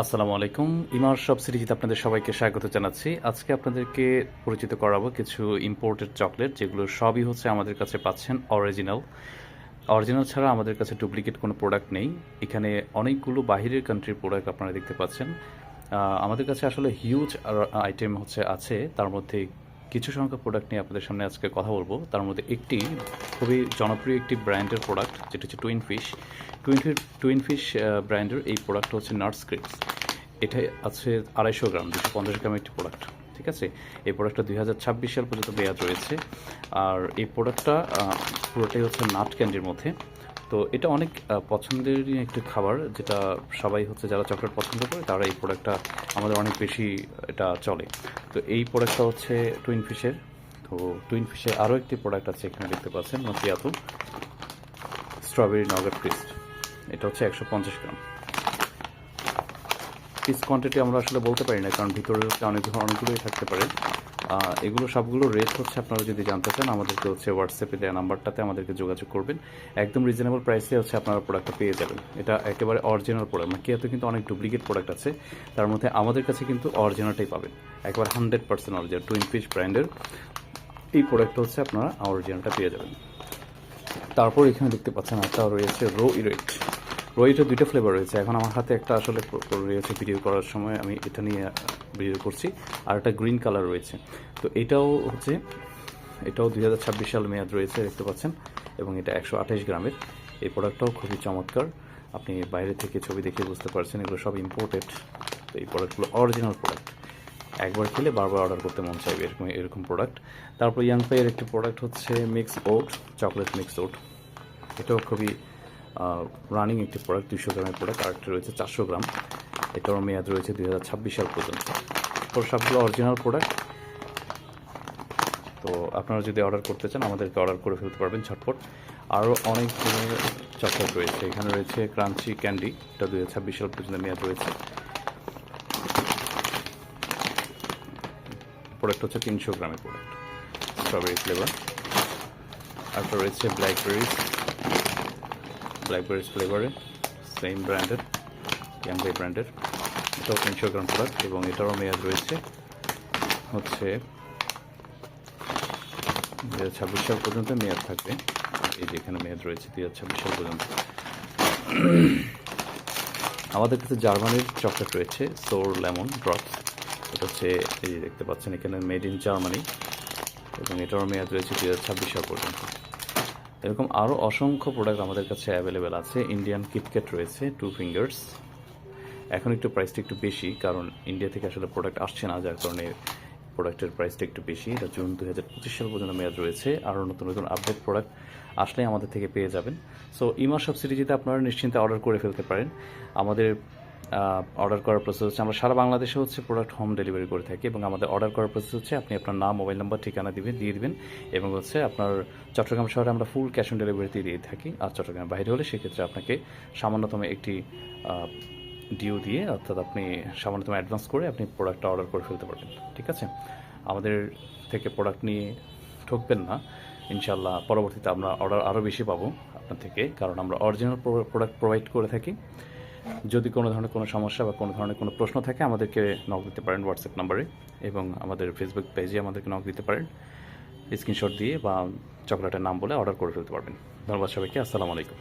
আসসালামু আলাইকুম। ইমার শপ সিরিজে আপনাদের সবাইকে স্বাগত জানাচ্ছি। আজকে আপনাদেরকে পরিচিত করাবো কিছু ইম্পোর্টেড চকলেট, যেগুলো সবই হচ্ছে আমাদের কাছে পাচ্ছেন অরিজিনাল। অরিজিনাল ছাড়া আমাদের কাছে ডুপ্লিকেট কোনো প্রোডাক্ট নেই। এখানে অনেকগুলো বাহিরের কান্ট্রির প্রোডাক্ট আপনারা দেখতে পাচ্ছেন। আমাদের কাছে আসলে হিউজ আইটেম আছে, তার মধ্যে কিছু সংখ্যক প্রোডাক্ট নিয়ে আপনাদের সামনে আজকে কথা বলবো। তার মধ্যে একটি খুবই জনপ্রিয় একটি ব্র্যান্ডের প্রোডাক্ট, যেটা হচ্ছে টুইন ফিশ ব্র্যান্ডের এই প্রোডাক্টটা হচ্ছে নাটস ক্রিপস। এটা আছে 250 গ্রাম, 250 গ্রামের একটি প্রোডাক্ট। ঠিক আছে, এই প্রোডাক্টটা 2026 সাল পর্যন্ত মেয়াদ রয়েছে। আর এই প্রোডাক্টটা পুরোটাই হচ্ছে নাট ক্যান্ডির মধ্যে। তো এটা অনেক পছন্দেরই একটি খাবার, যেটা সবাই হচ্ছে যারা চকলেট পছন্দ করে তারা এই প্রোডাক্টটা আমাদের অনেক বেশি এটা চলে। তো এই প্রোডাক্টটা হচ্ছে টুইন ফিশের। তো টুইন ফিশের আরও একটি প্রোডাক্ট আছে, এখানে দেখতে পাচ্ছেন মতিয়াতো স্ট্রবেরি নগাট ক্রিস্প। এটা হচ্ছে 150 গ্রাম। পিস কোয়ান্টিটি আমরা আসলে বলতে পারি না, কারণ ভিতরে হচ্ছে অনেকগুলোই থাকতে পারে। এগুলো সবগুলো রেট হচ্ছে আপনারা যদি জানতে চান আমাদেরকে হচ্ছে হোয়াটসঅ্যাপে দেওয়া নাম্বারটাতে আমাদেরকে যোগাযোগ করবেন। একদম রিজনেবল প্রাইসে হচ্ছে আপনারা প্রোডাক্টটা পেয়ে যাবেন। এটা একেবারে অরিজিনাল প্রোডাক্ট। মাকিয়াতো কিন্তু অনেক ডুপ্লিকেট প্রোডাক্ট আছে, তার মধ্যে আমাদের কাছে কিন্তু অরিজিনালটাই পাবেন, একেবারে 100% অরিজিনাল। টুইন ফিশ ব্র্যান্ডের এই প্রোডাক্টটা হচ্ছে আপনারা অরিজিনালটা পেয়ে যাবেন। তারপর এখানে দেখতে পাচ্ছেন একটা রয়েছে রোইটের দুইটা ফ্লেভার রয়েছে। এখন আমার হাতে একটা আসলে রয়েছে, ভিডিও করার সময় আমি এটা নিয়ে ভিডিও করছি। আর একটা গ্রিন কালার রয়েছে। তো এটাও 2026 সাল মেয়াদ রয়েছে, দেখতে পাচ্ছেন। এবং এটা 128 গ্রামের। এই প্রোডাক্টটাও খুবই চমৎকার। আপনি বাইরে থেকে ছবি দেখে বুঝতে পারছেন এগুলো সব ইম্পোর্টেড। তো এই প্রোডাক্টগুলো অরিজিনাল প্রোডাক্ট, একবার খেলে বারবার অর্ডার করতে মন চাইবে এরকম প্রোডাক্ট। তারপর ইয়াংপাইয়ের একটি প্রোডাক্ট হচ্ছে মিক্স ওট, চকলেট মিক্স ওট। এটাও খুবই রানিং একটি প্রোডাক্ট, 200 গ্রামের প্রোডাক্ট। আরেকটি রয়েছে 400 গ্রাম। এটারও মেয়াদ রয়েছে 2026 সাল পর্যন্ত। তো সবগুলো অরিজিনাল প্রোডাক্ট। তো আপনারা যদি অর্ডার করতে চান আমাদেরকে অর্ডার করে ফেলতে পারবেন ঝটপট। আরও অনেক ধরনের চকলেট রয়েছে। এখানে রয়েছে ক্রাঞ্চি ক্যান্ডি, এটা 2026 সাল পর্যন্ত মেয়াদ রয়েছে। প্রোডাক্ট হচ্ছে 300 গ্রামের প্রোডাক্ট, স্ট্রবেরি ফ্লেভার। তারপর রয়েছে ব্ল্যাকবেরিজ ফ্লেভারে, সেম ব্র্যান্ডের, ইয়াংপাই ব্র্যান্ডের। এটাও 300 গ্রাম প্রোডাক্ট এবং এটারও মেয়াদ রয়েছে হচ্ছে 2026 সাল পর্যন্ত মেয়াদ থাকবে। এই যে এখানে মেয়াদ রয়েছে 2026 সাল পর্যন্ত। আমাদের কাছে জার্মানির চকলেট রয়েছে, সোর লেমন ড্রপস। এটা হচ্ছে এই যে দেখতে পাচ্ছেন এখানে মেড ইন জার্মানি, এবং এটারও মেয়াদ রয়েছে 2026 সাল পর্যন্ত। এরকম আরও অসংখ্য প্রোডাক্ট আমাদের কাছে অ্যাভেলেবেল আছে। ইন্ডিয়ান কিটক্যাট রয়েছে, 2 ফিঙ্গার্স। এখন একটু প্রাইসটা একটু বেশি, কারণ ইন্ডিয়া থেকে আসলে প্রোডাক্ট আসছে না, যার কারণে প্রোডাক্টের প্রাইসটা একটু বেশি। এটা জুন 2025 সাল পর্যন্ত মেয়াদ রয়েছে। আরও নতুন নতুন আপডেট প্রোডাক্ট আসলে আমাদের থেকে পেয়ে যাবেন। সো ইমা শপ সিরিজেতে আপনারা নিশ্চিন্তে অর্ডার করে ফেলতে পারেন। আমাদের অর্ডার করার প্রসেস হচ্ছে, আমরা সারা বাংলাদেশে হচ্ছে প্রোডাক্ট হোম ডেলিভারি করে থাকি, এবং আমাদের অর্ডার করার প্রসেস হচ্ছে আপনি আপনার নাম, মোবাইল নাম্বার, ঠিকানা দিয়ে দিবেন, এবং হচ্ছে আপনার চট্টগ্রাম শহরে আমরা ফুল ক্যাশ অন ডেলিভারিতে দিয়ে থাকি। আর চট্টগ্রামের বাইরে হলে সেক্ষেত্রে আপনাকে সামান্যতম একটি ডিউ দিয়ে, অর্থাৎ আপনি সামান্যতম অ্যাডভান্স করে আপনি প্রোডাক্টটা অর্ডার করে ফেলতে পারবেন। ঠিক আছে, আমাদের থেকে প্রোডাক্ট নিয়ে ঠকবেন না ইনশাল্লাহ। পরবর্তীতে আমরা অর্ডার আরও বেশি পাবো আপনার থেকে, কারণ আমরা অরিজিনাল প্রোডাক্ট প্রোভাইড করে থাকি। যদি কোনো ধরনের কোনো সমস্যা বা কোনো ধরনের কোনো প্রশ্ন থাকে আমাদেরকে নক দিতে পারেন হোয়াটসঅ্যাপ নাম্বারে, এবং আমাদের ফেসবুক পেজে আমাদেরকে নক দিতে পারেন। স্ক্রিনশট দিয়ে বা চকলেটের নাম বলে অর্ডার করে ফেলতে পারবেন। ধন্যবাদ সবাইকে। আসসালামু আলাইকুম।